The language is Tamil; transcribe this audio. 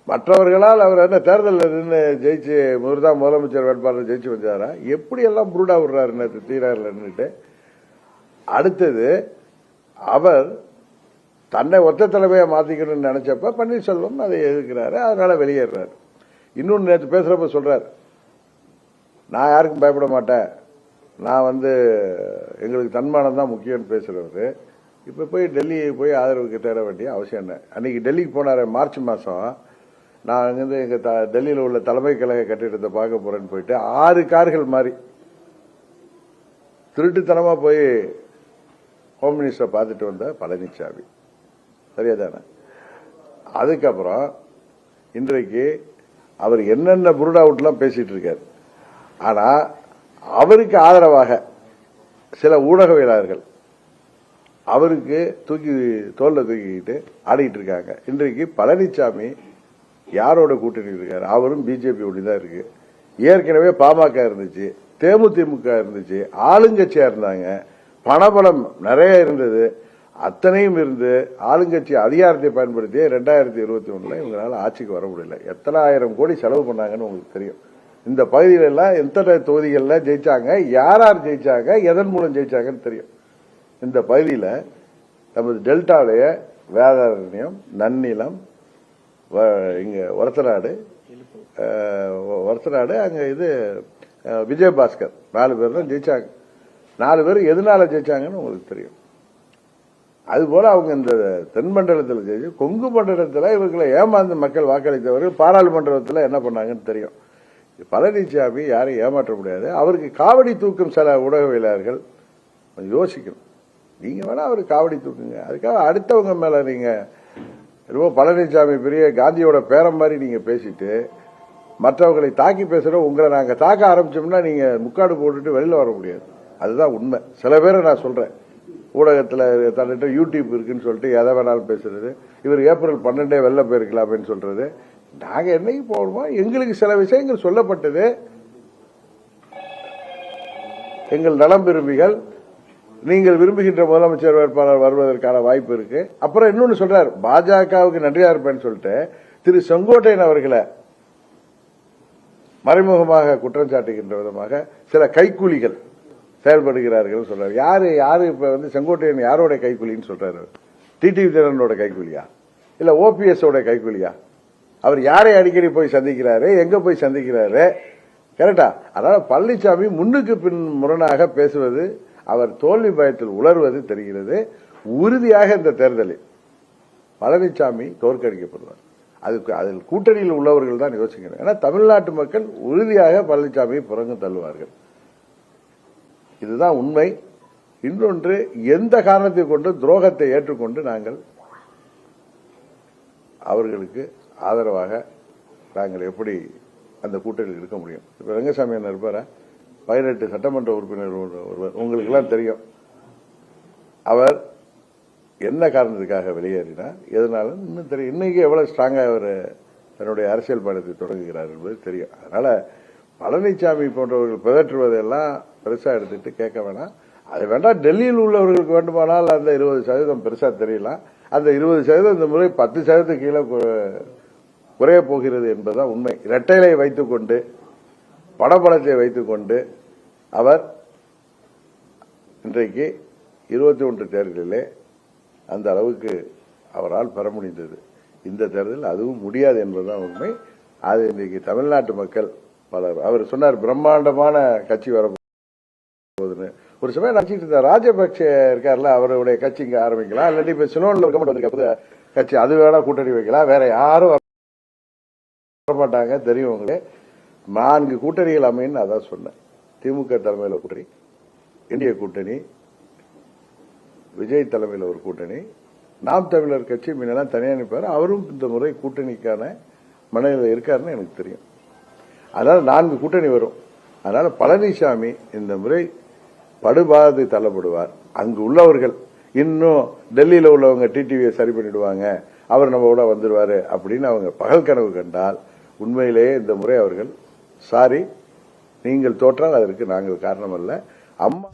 மற்றவர்களால் அவர் என்ன தேர்தலில் நின்று ஜெயிச்சு முதலமைச்சர் வேட்பாளர் ஜெயிச்சு வந்தாரா? எப்படி எல்லாம் புருடா விடுறாரு தீராருன்னுட்டு. அடுத்தது அவர் தன்னை ஒத்த தலைமையை மாத்திக்கணும்னு நினைச்சப்ப பன்னீர்செல்வம் அதை எதிர்க்கிறாரு, அதனால வெளியேறாரு. இன்னொன்னு நேற்று பேசுறப்ப சொல்றாரு, நான் யாருக்கும் பயப்பட மாட்டேன், நான் எங்களுக்கு தன்மானம் தான் முக்கியம்னு பேசுறவரு இப்ப போய் டெல்லி போய் ஆதரவுக்கு தேட வேண்டிய அவசியம் என்ன? அன்னைக்கு டெல்லிக்கு போனாரு மார்ச் மாசம். நான் அங்கிருந்து எங்க டெல்லியில் உள்ள தலைமை கழக கட்டிடத்தை பார்க்க போறேன்னு போயிட்டு 6 கார்கள் மாதிரி திருட்டுத்தனமா போய் ஹோம் மினிஸ்டரை பார்த்துட்டு வந்த பழனிசாமி. சரியாதானே? அதுக்கப்புறம் இன்றைக்கு அவர் என்னென்ன புருடா அவுட்லாம் பேசிட்டு இருக்காரு. ஆனா அவருக்கு ஆதரவாக சில ஊடகவியலாளர்கள் அவருக்கு தோல்ல தூக்கிக்கிட்டு ஆடிட்டு இருக்காங்க. இன்றைக்கு பழனிசாமி யாரோட கூட்டணி இருக்காரு? அவரும் பிஜேபி தான் இருக்கு. ஏற்கனவே பாமக இருந்துச்சு, தேமுதிமுக இருந்துச்சு, ஆளுங்கட்சியா இருந்தாங்க, பணபலம் நிறைய இருந்தது. அத்தனையும் இருந்து ஆளுங்கட்சி அதிகாரத்தை பயன்படுத்தி 2021 இவங்களால ஆட்சிக்கு வர முடியல. எத்தனை ஆயிரம் கோடி செலவு பண்ணாங்கன்னு உங்களுக்கு தெரியும். இந்த பகுதியில எல்லாம் எத்தனை தொகுதிகள்ல ஜெயிச்சாங்க, யார் ஜெயிச்சாங்க, எதன் மூலம் ஜெயிச்சாங்கன்னு தெரியும். இந்த பகுதியில் நமது டெல்டாவிலேயே வேதாரண்யம், நன்னிலம், இங்க ஒரத்தநாடு, அங்க விஜயபாஸ்கர் 4 பேர் தான் ஜெயிச்சாங்க. 4 பேர் எதனால ஜெயிச்சாங்கன்னு உங்களுக்கு தெரியும். அதுபோல அவங்க இந்த தென்மண்டலத்தில் ஜெயிச்சு கொங்கு மண்டலத்தில் இவர்களை ஏமாந்து மக்கள் வாக்களித்தவர்கள் பாராளுமன்றத்தில் என்ன பண்ணாங்கன்னு தெரியும். பழனிசாமி யாரையும் ஏமாற்ற முடியாது. அவருக்கு காவடி தூக்கும் சில ஊடகவியலாளர்கள் யோசிக்கணும். நீங்க வேணா அவருக்கு காவடி தூக்குங்க, அதுக்காக அடுத்தவங்க மேல நீங்க பழனிசாமி பெரிய காந்தியோட பேரம் மாதிரி நீங்க பேசிட்டு மற்றவர்களை தாக்கி பேசுறோம். உங்களை நாங்க தாக்க ஆரம்பிச்சோம்னா நீங்க முக்காடு போட்டுட்டு வெளியில வர முடியாது. அதுதான் உண்மை. சில பேரை நான் சொல்றேன், ஊடகத்தில் தன்னிட்ட யூடியூப் இருக்குன்னு சொல்லிட்டு எதை வேணாலும் பேசுறது. இவர் ஏப்ரல் 12 வெளில போயிருக்கலாமேன்னு சொல்றது. நாங்க என்னைக்கு போகணுமோ எங்களுக்கு சில விஷயங்கள் சொல்லப்பட்டது. எங்கள் நலம் விரும்பிகள் நீங்கள் விரும்புகின்ற முதலமைச்சர் வேட்பாளர் வருவதற்கான வாய்ப்பு இருக்கு. அப்புறம் இன்னொன்னு சொல்றாரு, பாஜகவுக்கு நன்றியா இருப்பேன்னு சொல்லிட்டு திரு செங்கோட்டையன் அவர்களை மறைமுகமாக குற்றம் சாட்டுகின்ற விதமாக சில கைக்கூலிகள் செயல்படுகிறார்கள் சொல்றாரு. யாரு இப்ப செங்கோட்டையன் யாரோட கைக்கூலின்னு சொல்றாரு? டிடிவி தினகரனோட கைக்கூலியா இல்ல ஓபிஎஸ் ஓட கைக்கூலியா? அவர் யாரை அடிக்கடி போய் சந்திக்கிறாரு, எங்க போய் சந்திக்கிறாரு? கரெக்டா? அதனால பழனிசாமி முன்னுக்கு பின் முரணாக பேசுவது, அவர் தோல்வி பயத்தில் உளர்வது தெரிகிறது. உறுதியாக இந்த தேர்தலில் பழனிசாமி தோற்கடிக்கப்படுவார். அதில் கூட்டணியில் உள்ளவர்கள் தான் யோசிக்கணும். ஏன்னா தமிழ்நாட்டு மக்கள் உறுதியாக பழனிசாமியை புறங்கு தள்ளுவார்கள். இதுதான் உண்மை. இன்னொன்று, எந்த காரணத்தை கொண்டு துரோகத்தை ஏற்றுக்கொண்டு நாங்கள் அவர்களுக்கு ஆதரவாக நாங்கள் எப்படி அந்த கூட்டணியில் இருக்க முடியும்? இப்ப ரங்கசாமி என்ன இருப்பாரா? 18 சட்டமன்ற உறுப்பினர் ஒருவர், உங்களுக்கு எல்லாம் தெரியும். அவர் என்ன காரணத்துக்காக வெளியேறினார், எதனால இன்னும் தெரியும். இன்னைக்கு எவ்வளவு ஸ்ட்ராங்கா அவர் தன்னுடைய அரசியல் பயணத்தை தொடங்குகிறார் என்பது தெரியும். அதனால பழனிசாமி போன்றவர்கள் பிதற்றுவதெல்லாம் பெருசா எடுத்துட்டு கேட்க வேணாம். அது வேண்டாம். டெல்லியில் உள்ளவர்களுக்கு வேண்டுமானால் அந்த 20% பெருசா தெரியலாம். அந்த 20% இந்த முறை 10% கீழே குறைய போகிறது என்பதுதான் உண்மை. இரட்டைலை வைத்துக் கொண்டு, பணபலத்தை வைத்துக் கொண்டு அவர் இன்றைக்கு 21 தேர்தலிலே அந்த அளவுக்கு அவரால் பெற முடிந்தது. இந்த தேர்தலில் அதுவும் முடியாது என்பதுதான் உண்மை. அது இன்றைக்கு தமிழ்நாட்டு மக்கள் பலர், அவர் சொன்னார் பிரம்மாண்டமான கட்சி வரப்போகுதுன்னு. ஒரு சமயம் நினைச்சிட்டு இருந்தார், ராஜபக்ச இருக்காருல்ல, அவருடைய கட்சி இங்க ஆரம்பிக்கலாம், இல்லாட்டி இப்ப சிலோன்ல வந்திருக்க கட்சி அது வேணா கூட்டணி வைக்கலாம், வேற யாரும் வரமாட்டாங்க தெரியும் உங்களுக்கு. 4 கூட்டணிகள் அமைன்னு அதான் சொன்னேன். திமுக தலைமையில் கூட்டணி, இந்திய கூட்டணி, விஜய் தலைமையில் ஒரு கூட்டணி, நாம் தமிழர் கட்சி முன்னெல்லாம் தனியாக நிற்பார். அவரும் இந்த முறை கூட்டணிக்கான மனநிலை இருக்காருன்னு எனக்கு தெரியும். அதனால 4 கூட்டணி வரும். அதனால பழனிசாமி இந்த முறை படுபாதை தள்ளப்படுவார். அங்கு உள்ளவர்கள் இன்னும் டெல்லியில உள்ளவங்க டிடிவியை சரி பண்ணிடுவாங்க, அவர் நம்ம கூட வந்துடுவாரு அப்படின்னு அவங்க பகல் கனவு கண்டால், உண்மையிலேயே இந்த முறை அவர்கள் சாரி, நீங்கள் தோற்றால் அதற்கு நாங்கள் காரணம் அல்ல. அம்மா